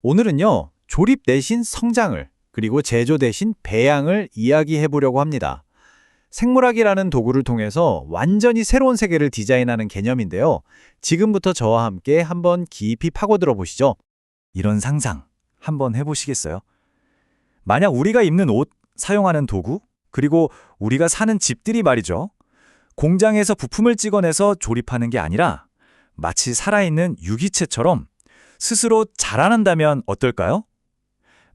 오늘은요, 조립 대신 성장을, 그리고 제조 대신 배양을 이야기해 보려고 합니다. 생물학이라는 도구를 통해서 완전히 새로운 세계를 디자인하는 개념인데요. 지금부터 저와 함께 한번 깊이 파고들어 보시죠. 이런 상상 한번 해보시겠어요? 만약 우리가 입는 옷, 사용하는 도구, 그리고 우리가 사는 집들이 말이죠. 공장에서 부품을 찍어내서 조립하는 게 아니라 마치 살아있는 유기체처럼 스스로 자라난다면 어떨까요?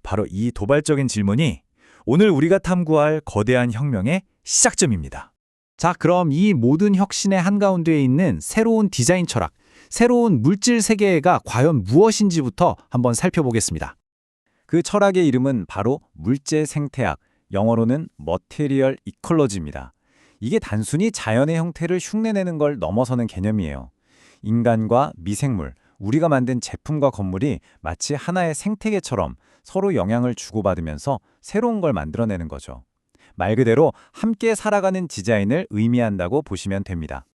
바로 이 도발적인 질문이 오늘 우리가 탐구할 거대한 혁명의 시작점입니다. 자, 그럼 이 모든 혁신의 한가운데에 있는 새로운 디자인 철학, 새로운 물질 세계가 과연 무엇인지부터 한번 살펴보겠습니다. 그 철학의 이름은 바로 물질 생태학, 영어로는 Material Ecology입니다. 이게 단순히 자연의 형태를 흉내내는 걸 넘어서는 개념이에요. 인간과 미생물, 우리가 만든 제품과 건물이 마치 하나의 생태계처럼 서로 영향을 주고받으면서 새로운 걸 만들어내는 거죠. 말 그대로 함께 살아가는 디자인을 의미한다고 보시면 됩니다.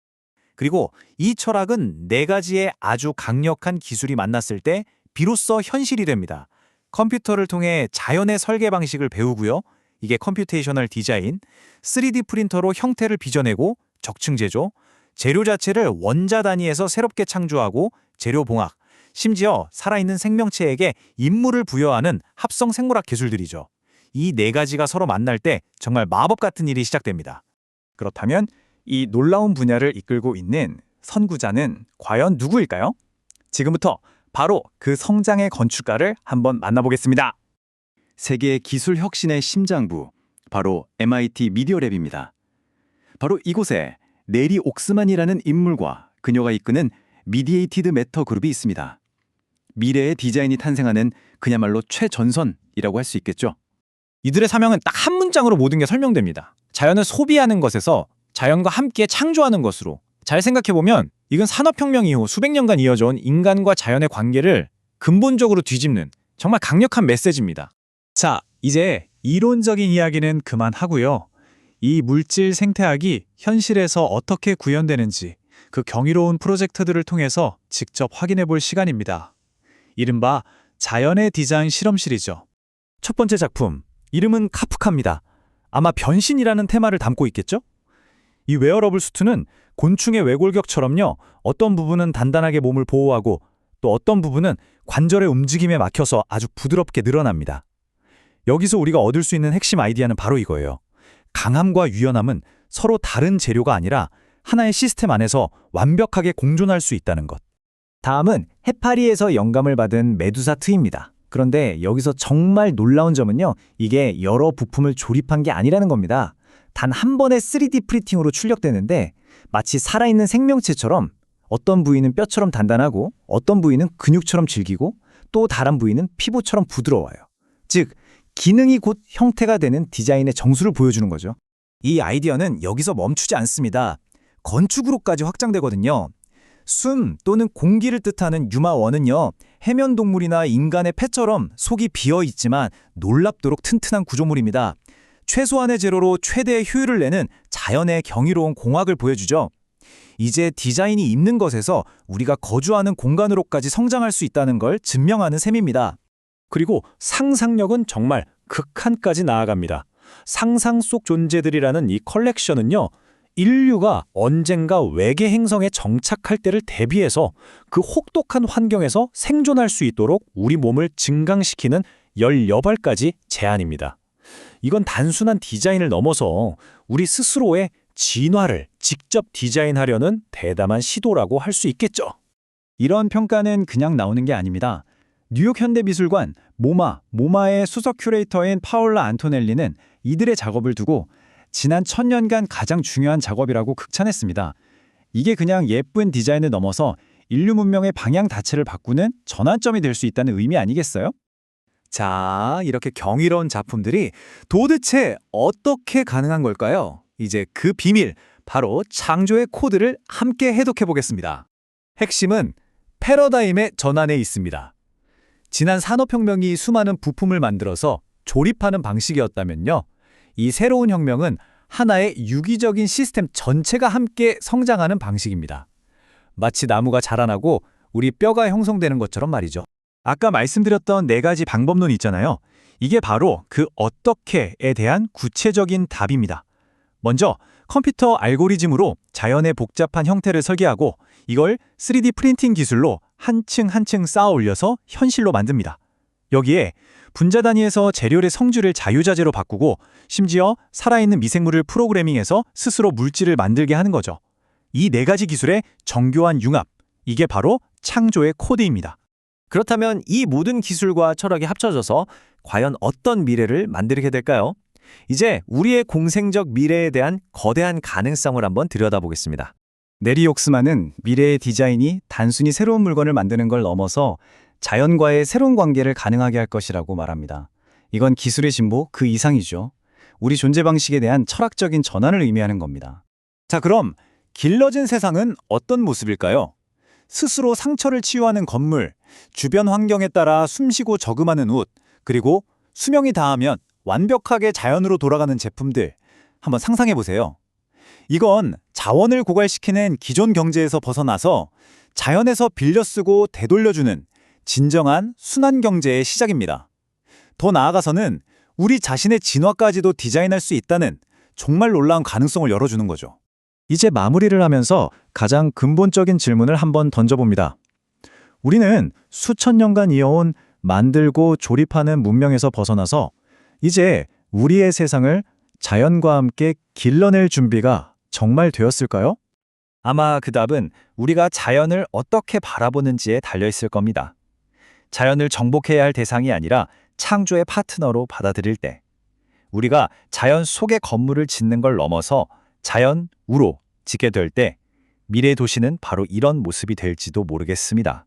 그리고 이 철학은 네 가지의 아주 강력한 기술이 만났을 때 비로소 현실이 됩니다. 컴퓨터를 통해 자연의 설계 방식을 배우고요. 이게 컴퓨테이셔널 디자인, 3D 프린터로 형태를 빚어내고 적층 제조, 재료 자체를 원자 단위에서 새롭게 창조하고 재료 봉합, 심지어 살아있는 생명체에게 인물을 부여하는 합성 생물학 기술들이죠. 이 네 가지가 서로 만날 때 정말 마법 같은 일이 시작됩니다. 그렇다면 이 놀라운 분야를 이끌고 있는 선구자는 과연 누구일까요? 지금부터 바로 그 성장의 건축가를 한번 만나보겠습니다. 세계의 기술 혁신의 심장부, 바로 MIT 미디어랩입니다. 바로 이곳에 네리 옥스만이라는 인물과 그녀가 이끄는 미디에이티드 매터 그룹이 있습니다. 미래의 디자인이 탄생하는 그야말로 최전선이라고 할 수 있겠죠. 이들의 사명은 딱 한 문장으로 모든 게 설명됩니다. 자연을 소비하는 것에서 자연과 함께 창조하는 것으로. 잘 생각해보면 이건 산업혁명 이후 수백 년간 이어져온 인간과 자연의 관계를 근본적으로 뒤집는 정말 강력한 메시지입니다. 자, 이제 이론적인 이야기는 그만하고요. 이 물질 생태학이 현실에서 어떻게 구현되는지 그 경이로운 프로젝트들을 통해서 직접 확인해 볼 시간입니다. 이른바 자연의 디자인 실험실이죠. 첫 번째 작품, 이름은 카프카입니다. 아마 변신이라는 테마를 담고 있겠죠? 이 웨어러블 수트는 곤충의 외골격처럼요, 어떤 부분은 단단하게 몸을 보호하고 또 어떤 부분은 관절의 움직임에 막혀서 아주 부드럽게 늘어납니다. 여기서 우리가 얻을 수 있는 핵심 아이디어는 바로 이거예요. 강함과 유연함은 서로 다른 재료가 아니라 하나의 시스템 안에서 완벽하게 공존할 수 있다는 것. 다음은 해파리에서 영감을 받은 메두사 트입니다. 그런데 여기서 정말 놀라운 점은요, 이게 여러 부품을 조립한 게 아니라는 겁니다. 단 한 번의 3D 프린팅으로 출력되는데 마치 살아있는 생명체처럼 어떤 부위는 뼈처럼 단단하고 어떤 부위는 근육처럼 질기고 또 다른 부위는 피부처럼 부드러워요. 즉, 기능이 곧 형태가 되는 디자인의 정수를 보여주는 거죠. 이 아이디어는 여기서 멈추지 않습니다. 건축으로까지 확장되거든요. 숨 또는 공기를 뜻하는 유마원은요, 해면 동물이나 인간의 폐처럼 속이 비어 있지만 놀랍도록 튼튼한 구조물입니다. 최소한의 재료로 최대의 효율을 내는 자연의 경이로운 공학을 보여주죠. 이제 디자인이 있는 것에서 우리가 거주하는 공간으로까지 성장할 수 있다는 걸 증명하는 셈입니다. 그리고 상상력은 정말 극한까지 나아갑니다. 상상 속 존재들이라는 이 컬렉션은요, 인류가 언젠가 외계 행성에 정착할 때를 대비해서 그 혹독한 환경에서 생존할 수 있도록 우리 몸을 증강시키는 18발까지 제안입니다. 이건 단순한 디자인을 넘어서 우리 스스로의 진화를 직접 디자인하려는 대담한 시도라고 할 수 있겠죠. 이런 평가는 그냥 나오는 게 아닙니다. 뉴욕 현대미술관 모마의 수석 큐레이터인 파올라 안토넬리는 이들의 작업을 두고 지난 1000년간 가장 중요한 작업이라고 극찬했습니다. 이게 그냥 예쁜 디자인을 넘어서 인류 문명의 방향 자체를 바꾸는 전환점이 될 수 있다는 의미 아니겠어요? 자, 이렇게 경이로운 작품들이 도대체 어떻게 가능한 걸까요? 이제 그 비밀, 바로 창조의 코드를 함께 해독해 보겠습니다. 핵심은 패러다임의 전환에 있습니다. 지난 산업혁명이 수많은 부품을 만들어서 조립하는 방식이었다면요, 이 새로운 혁명은 하나의 유기적인 시스템 전체가 함께 성장하는 방식입니다. 마치 나무가 자라나고 우리 뼈가 형성되는 것처럼 말이죠. 아까 말씀드렸던 네 가지 방법론 있잖아요. 이게 바로 그 어떻게에 대한 구체적인 답입니다. 먼저 컴퓨터 알고리즘으로 자연의 복잡한 형태를 설계하고 이걸 3D 프린팅 기술로 한 층 한 층 쌓아 올려서 현실로 만듭니다. 여기에 분자 단위에서 재료의 성질을 자유자재로 바꾸고 심지어 살아있는 미생물을 프로그래밍해서 스스로 물질을 만들게 하는 거죠. 이 네 가지 기술의 정교한 융합, 이게 바로 창조의 코드입니다. 그렇다면 이 모든 기술과 철학이 합쳐져서 과연 어떤 미래를 만들게 될까요? 이제 우리의 공생적 미래에 대한 거대한 가능성을 한번 들여다보겠습니다. 네리 옥스만은 미래의 디자인이 단순히 새로운 물건을 만드는 걸 넘어서 자연과의 새로운 관계를 가능하게 할 것이라고 말합니다. 이건 기술의 진보 그 이상이죠. 우리 존재 방식에 대한 철학적인 전환을 의미하는 겁니다. 자, 그럼 길러진 세상은 어떤 모습일까요? 스스로 상처를 치유하는 건물, 주변 환경에 따라 숨쉬고 저금하는 옷, 그리고 수명이 다하면 완벽하게 자연으로 돌아가는 제품들, 한번 상상해 보세요. 이건 자원을 고갈시키는 기존 경제에서 벗어나서 자연에서 빌려 쓰고 되돌려주는 진정한 순환 경제의 시작입니다. 더 나아가서는 우리 자신의 진화까지도 디자인할 수 있다는 정말 놀라운 가능성을 열어주는 거죠. 이제 마무리를 하면서 가장 근본적인 질문을 한번 던져봅니다. 우리는 수천 년간 이어온 만들고 조립하는 문명에서 벗어나서 이제 우리의 세상을 자연과 함께 길러낼 준비가 정말 되었을까요? 아마 그 답은 우리가 자연을 어떻게 바라보는지에 달려있을 겁니다. 자연을 정복해야 할 대상이 아니라 창조의 파트너로 받아들일 때, 우리가 자연 속의 건물을 짓는 걸 넘어서 자연 우로 짓게 될 때, 미래 도시는 바로 이런 모습이 될지도 모르겠습니다.